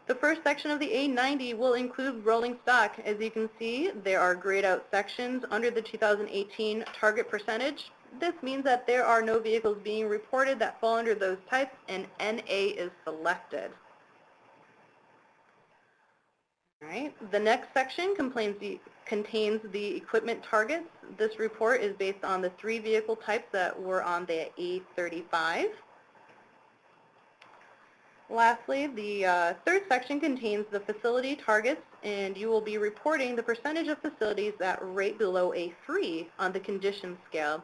C: The first section of the A90 will include rolling stock. As you can see, there are grayed out sections under the 2018 target percentage. This means that there are no vehicles being reported that fall under those types, and NA is selected. All right. The next section contains the equipment targets. This report is based on the 3 vehicle types that were on the A35. Lastly, the third section contains the facility targets, and you will be reporting the percentage of facilities that rate below a 3 on the condition scale.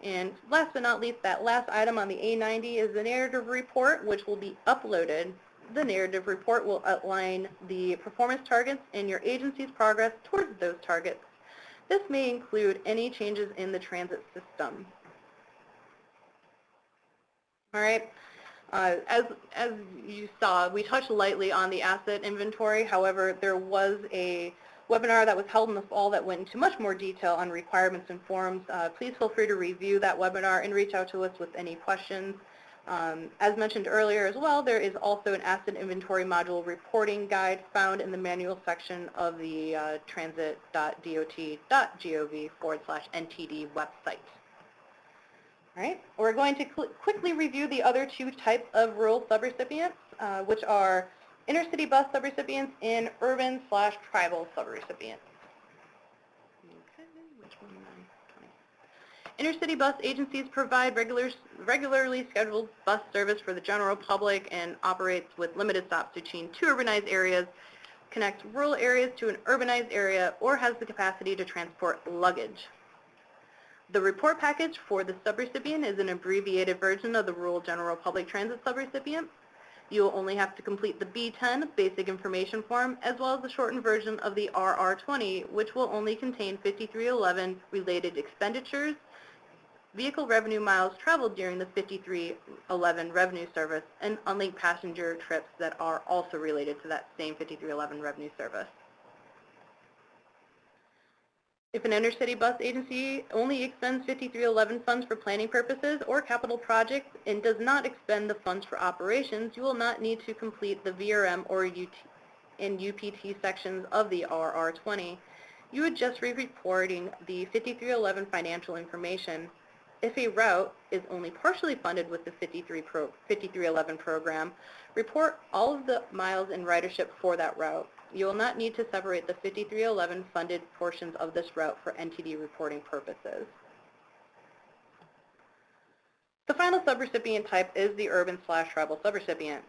C: And last but not least, that last item on the A90 is the narrative report, which will be uploaded. The narrative report will outline the performance targets and your agency's progress towards those targets. This may include any changes in the transit system. All right. As you saw, we touched lightly on the asset inventory. However, there was a webinar that was held in the fall that went into much more detail on requirements and forms. Please feel free to review that webinar and reach out to us with any questions. As mentioned earlier as well, there is also an asset inventory module reporting guide found in the manual section of the transit.dot.gov/NTD website. All right, we're going to quickly review the other 2 types of rural subrecipients, which are intercity bus subrecipients and urban/tribal subrecipients. Okay, which one am I? Intercity bus agencies provide regularly scheduled bus service for the general public and operates with limited stops between 2 urbanized areas, connects rural areas to an urbanized area, or has the capacity to transport luggage. The report package for the subrecipient is an abbreviated version of the Rural General Public Transit subrecipient. You will only have to complete the B10 basic information form, as well as the shortened version of the RR20, which will only contain 5311 related expenditures, vehicle revenue miles traveled during the 5311 revenue service, and unlinked passenger trips that are also related to that same 5311 revenue service. If an intercity bus agency only expends 5311 funds for planning purposes or capital projects and does not expend the funds for operations, you will not need to complete the VRM or UPT sections of the RR20. You would just be reporting the 5311 financial information. If a route is only partially funded with the 5311 program, report all of the miles and ridership for that route. You will not need to separate the 5311 funded portions of this route for NTD reporting purposes. The final subrecipient type is the urban/tribal subrecipient.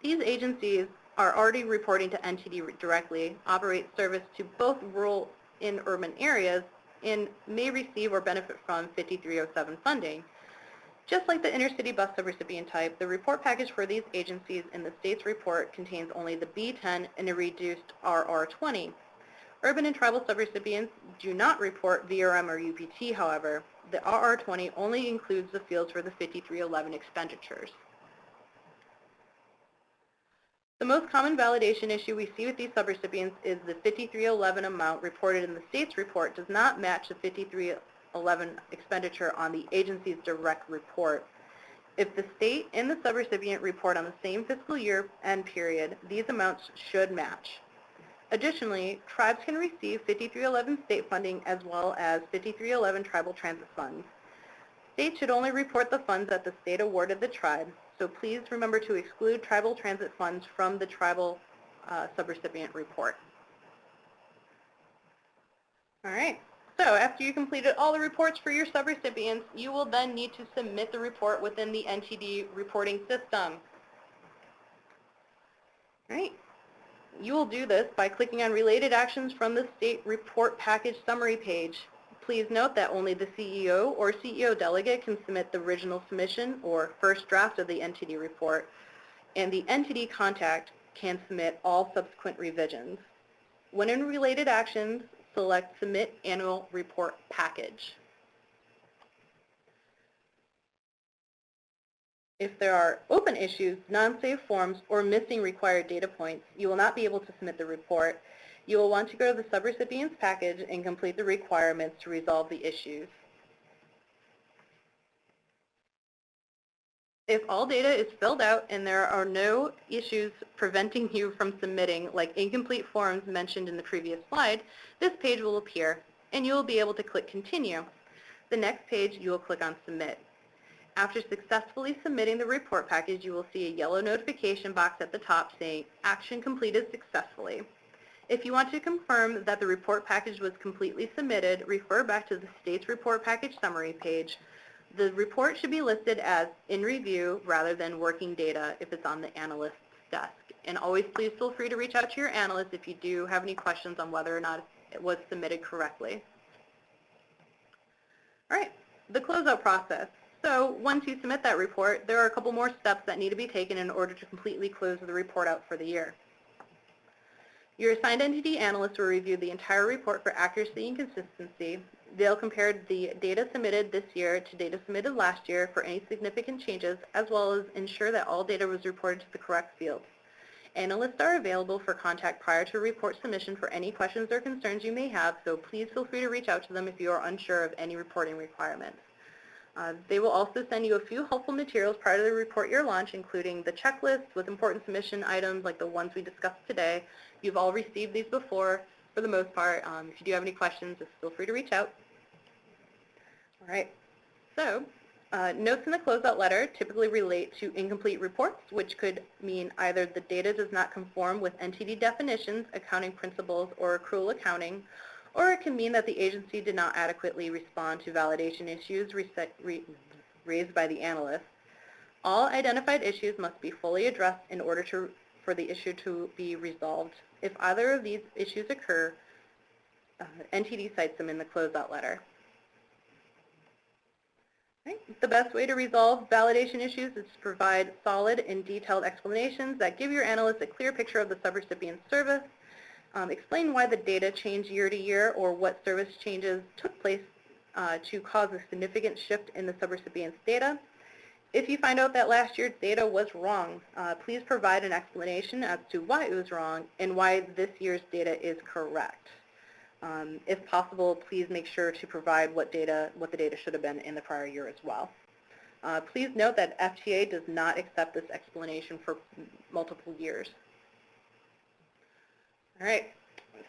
C: These agencies are already reporting to NTD directly, operate service to both rural and urban areas, and may receive or benefit from 5307 funding. Just like the intercity bus subrecipient type, the report package for these agencies in the state's report contains only the B10 and a reduced RR20. Urban and tribal subrecipients do not report VRM or UPT, however. The RR20 only includes the fields for the 5311 expenditures. The most common validation issue we see with these subrecipients is the 5311 amount reported in the state's report does not match the 5311 expenditure on the agency's direct report. If the state and the subrecipient report on the same fiscal year end period, these amounts should match. Additionally, tribes can receive 5311 state funding as well as 5311 tribal transit funds. States should only report the funds that the state awarded the tribe, so please remember to exclude tribal transit funds from the tribal subrecipient report. All right, so after you completed all the reports for your subrecipients, you will then need to submit the report within the NTD reporting system. All right, you will do this by clicking on Related Actions from the State Report Package Summary page. Please note that only the CEO or CEO delegate can submit the original submission or first draft of the NTD report, and the NTD contact can submit all subsequent revisions. When in Related Actions, select Submit Annual Report Package. If there are open issues, non-saved forms, or missing required data points, you will not be able to submit the report. You will want to go to the subrecipients package and complete the requirements to resolve the issues. If all data is filled out and there are no issues preventing you from submitting, like incomplete forms mentioned in the previous slide, this page will appear and you will be able to click Continue. The next page, you will click on Submit. After successfully submitting the report package, you will see a yellow notification box at the top saying, Action completed successfully. If you want to confirm that the report package was completely submitted, refer back to the state's report package summary page. The report should be listed as in review rather than working data if it's on the analyst's desk. And always please feel free to reach out to your analyst if you do have any questions on whether or not it was submitted correctly. All right, the closeout process. So once you submit that report, there are a couple more steps that need to be taken in order to completely close the report out for the year. Your assigned NTD analyst will review the entire report for accuracy and consistency. They'll compare the data submitted this year to data submitted last year for any significant changes, as well as ensure that all data was reported to the correct fields. Analysts are available for contact prior to report submission for any questions or concerns you may have, so please feel free to reach out to them if you are unsure of any reporting requirements. They will also send you a few helpful materials prior to the report year launch, including the checklist with important submission items like the ones we discussed today. You've all received these before for the most part. If you do have any questions, just feel free to reach out. All right, so notes in the closeout letter typically relate to incomplete reports, which could mean either the data does not conform with NTD definitions, accounting principles, or accrual accounting, or it can mean that the agency did not adequately respond to validation issues raised by the analyst. All identified issues must be fully addressed in order for the issue to be resolved. If either of these issues occur, NTD cites them in the closeout letter. Right. The best way to resolve validation issues is to provide solid and detailed explanations that give your analyst a clear picture of the subrecipient's service. Explain why the data changed year to year or what service changes took place to cause a significant shift in the subrecipient's data. If you find out that last year's data was wrong, please provide an explanation as to why it was wrong and why this year's data is correct. If possible, please make sure to provide what the data should have been in the prior year as well. Please note that FTA does not accept this explanation for multiple years. All right,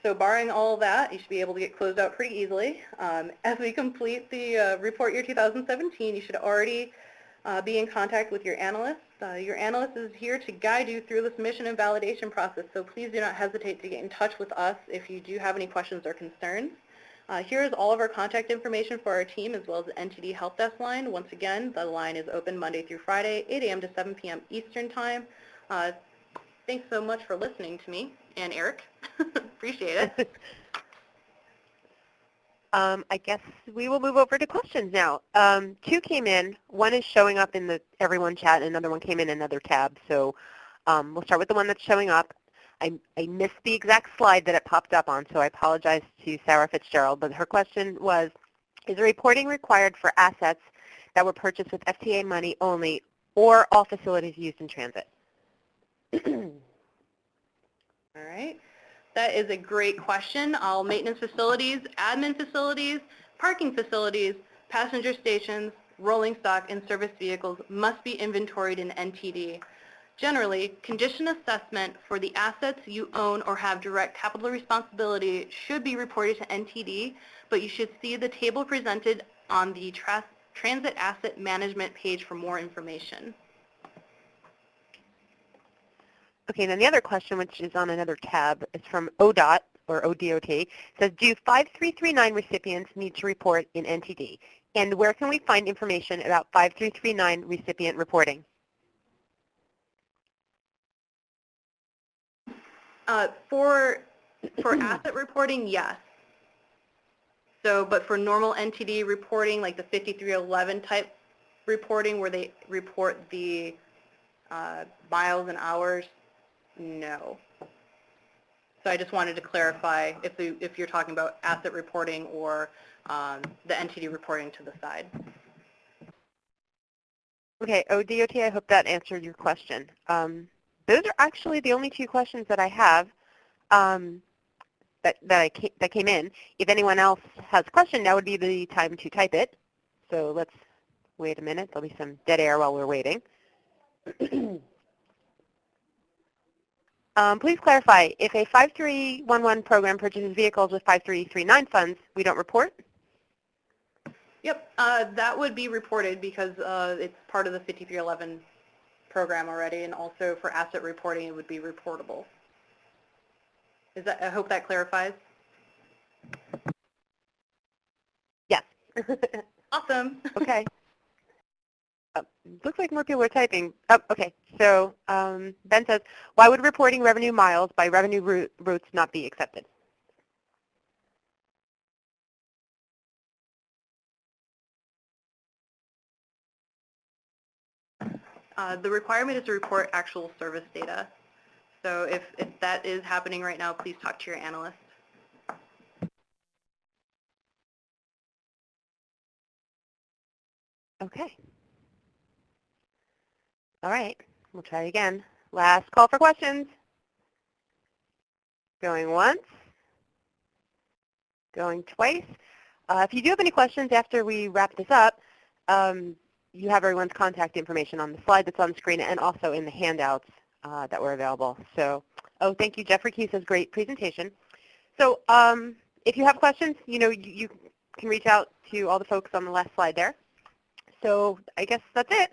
C: so barring all that, you should be able to get closed out pretty easily. As we complete the report year 2017, you should already be in contact with your analyst. Your analyst is here to guide you through the submission and validation process, so please do not hesitate to get in touch with us if you do have any questions or concerns. Here is all of our contact information for our team as well as the NTD Help Desk line. Once again, the line is open Monday through Friday, 8 a.m. to 7 p.m. Eastern Time. Thanks so much for listening to me and Eric. Appreciate it.
A: I guess we will move over to questions now. Two came in. One is showing up in the everyone chat, and another one came in another tab. So we'll start with the one that's showing up. I missed the exact slide that it popped up on, so I apologize to Sarah Fitzgerald. But her question was, is reporting required for assets that were purchased with FTA money only or all facilities used in transit?
C: All right. That is a great question. All maintenance facilities, admin facilities, parking facilities, passenger stations, rolling stock, and service vehicles must be inventoried in NTD. Generally, condition assessment for the assets you own or have direct capital responsibility should be reported to NTD, but you should see the table presented on the Transit Asset Management page for more information.
A: Okay, and then the other question, which is on another tab, is from ODOT, or ODOT. It says, do 5339 recipients need to report in NTD? And where can we find information about 5339 recipient reporting?
C: For asset reporting, yes. So, but for normal NTD reporting, like the 5311 type reporting where they report the miles and hours, no. So I just wanted to clarify if you're talking about asset reporting or the NTD reporting to the side.
A: Okay, ODOT, I hope that answered your question. Those are actually the only two questions that I have that came in. If anyone else has a question, now would be the time to type it. So let's wait a minute. There'll be some dead air while we're waiting. Please clarify, if a 5311 program purchases vehicles with 5339 funds, we don't report?
C: Yep, that would be reported because it's part of the 5311 program already, and also for asset reporting, it would be reportable. I hope that clarifies.
A: Yes.
C: Awesome.
A: Okay. Looks like more people are typing. Oh, okay. So Ben says, why would reporting revenue miles by revenue routes not be accepted?
C: The requirement is to report actual service data. So if that is happening right now, please talk to your analyst.
A: Okay. All right. We'll try again. Last call for questions. Going once. Going twice. If you do have any questions after we wrap this up, you have everyone's contact information on the slide that's on the screen and also in the handouts that were available. So, oh, thank you, Jeffrey Key says great presentation. So if you have questions, you can reach out to all the folks on the last slide there. So I guess that's it.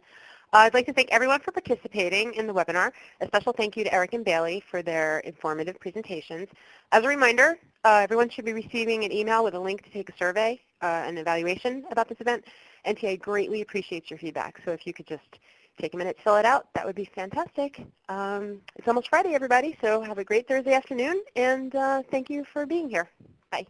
A: I'd like to thank everyone for participating in the webinar. A special thank you to Erik and Bailey for their informative presentations. As a reminder, everyone should be receiving an email with a link to take a survey, an evaluation about this event. NTA greatly appreciates your feedback, so if you could just take a minute to fill it out, that would be fantastic. It's almost Friday, everybody, so have a great Thursday afternoon, and thank you for being here. Bye.